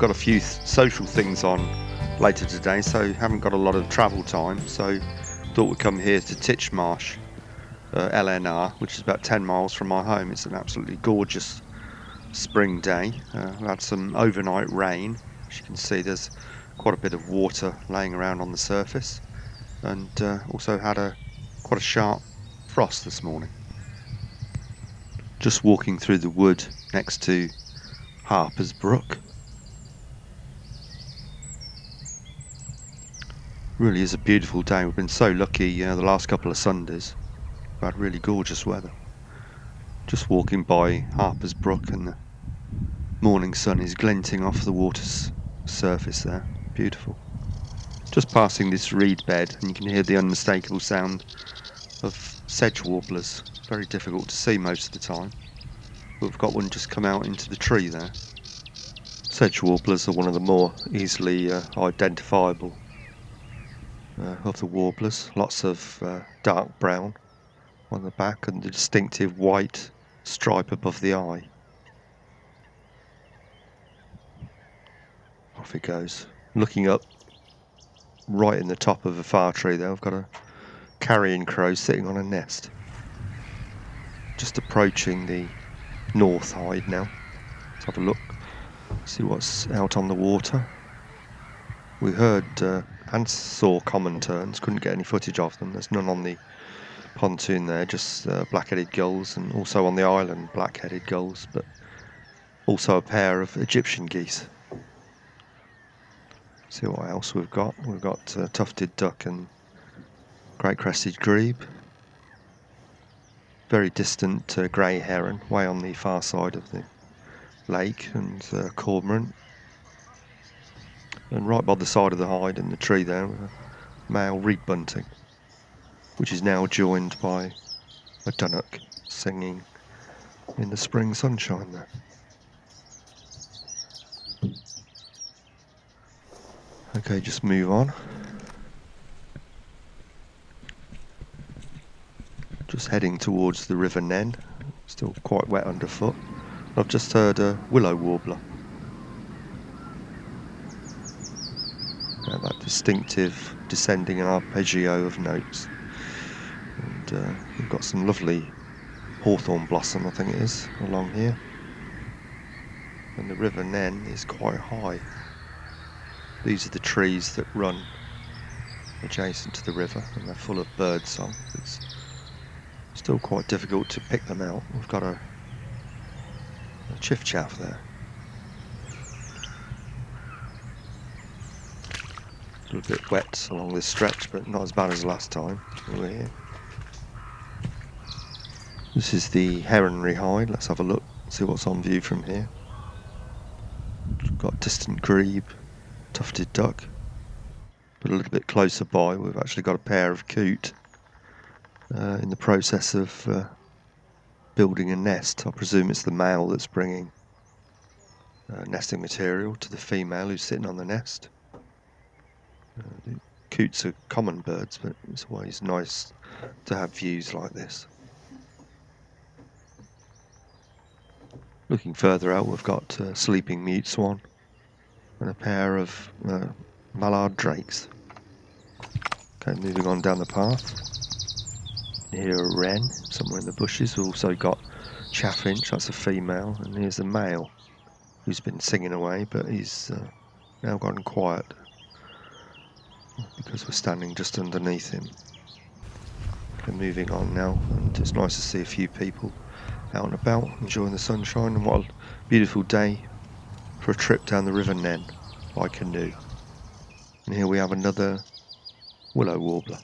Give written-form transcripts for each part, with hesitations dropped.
got a few social things on later today, so haven't got a lot of travel time, so thought we'd come here to Titchmarsh, LNR, which is about 10 miles from my home. It's an absolutely gorgeous spring day. We had some overnight rain. As you can see, there's quite a bit of water laying around on the surface, and also had quite a sharp frost this morning. Just walking through the wood next to Harper's Brook. Really is a beautiful day. We've been so lucky the last couple of Sundays. We've had really gorgeous weather. Just walking by Harper's Brook, and the morning sun is glinting off the water's surface there. Beautiful. Just passing this reed bed, and you can hear the unmistakable sound of sedge warblers. Very difficult to see most of the time, but we've got one just come out into the tree there. Sedge warblers are one of the more easily identifiable of the warblers. Lots of dark brown on the back and the distinctive white stripe above the eye. Off it goes. Looking up right in the top of a fir tree there, I've got a carrion crow sitting on a nest. Just approaching the north hide now. Let's have a look, see what's out on the water. We heard and saw common terns, couldn't get any footage of them. There's none on the pontoon there, just black-headed gulls, and also on the island black-headed gulls, but also a pair of Egyptian geese. See what else we've got. We've got tufted duck and great crested grebe. Very distant grey heron, way on the far side of the lake, and cormorant. And right by the side of the hide in the tree there, a male reed bunting, which is now joined by a dunnock singing in the spring sunshine there. Okay, just move on. Just heading towards the River Nen, still quite wet underfoot. I've just heard a willow warbler. That distinctive descending arpeggio of notes. And we've got some lovely hawthorn blossom, I think it is, along here. And the River Nen is quite high. These are the trees that run adjacent to the river, and they're full of bird song. It's still quite difficult to pick them out. We've got a chiff-chaff there. A little bit wet along this stretch, but not as bad as last time we were here. This is the heronry hide. Let's have a look, see what's on view from here. We've got distant grebe, tufted duck, but a little bit closer by we've actually got a pair of coot in the process of building a nest. I presume it's the male that's bringing nesting material to the female who's sitting on the nest. The coots are common birds, but it's always nice to have views like this. Looking further out, we've got a sleeping mute swan and a pair of mallard drakes. Okay, moving on down the path. Here a wren, somewhere in the bushes. We've also got chaffinch, that's a female, and here's the male who's been singing away, but he's now gone quiet because we're standing just underneath him. We're moving on now, and it's nice to see a few people out and about enjoying the sunshine, and what a beautiful day for a trip down the River Nen by canoe. And here we have another willow warbler.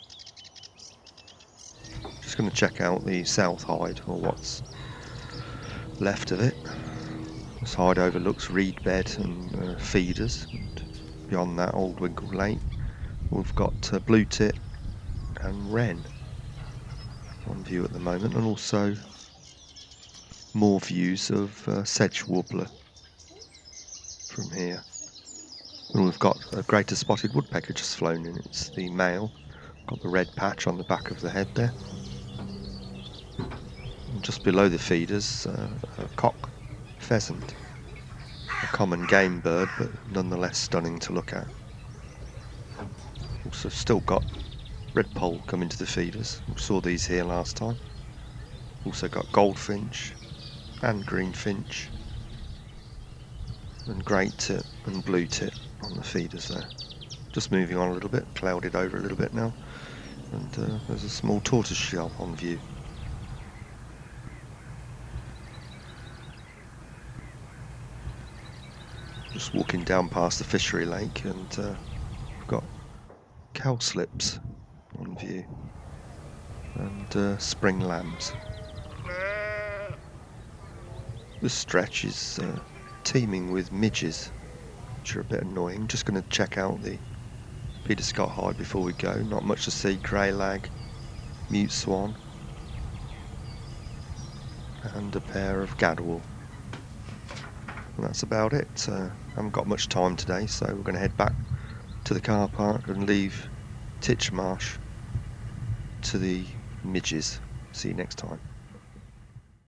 Just going to check out the south hide, or what's left of it. This hide overlooks reed bed and feeders, and beyond that Old Winkle Lake. We've got blue tit and wren on view at the moment, and also more views of sedge warbler from here. And we've got a greater spotted woodpecker just flown in. It's the male, got the red patch on the back of the head there. And just below the feeders, a cock pheasant, a common game bird, but nonetheless stunning to look at. Also still got redpoll coming to the feeders. We saw these here last time. Also got goldfinch and greenfinch and great tit and blue tit on the feeders there. Just moving on a little bit, clouded over a little bit now, and there's a small tortoiseshell on view. Just walking down past the fishery lake, and we've got cowslips on view and spring lambs. This stretch is teeming with midges, which are a bit annoying. Just going to check out the Peter Scott Hide before we go. Not much to see. Grey lag, mute swan, and a pair of gadwall. And that's about it. Haven't got much time today, so we're going to head back to the car park and leave Titchmarsh to the midges. See you next time.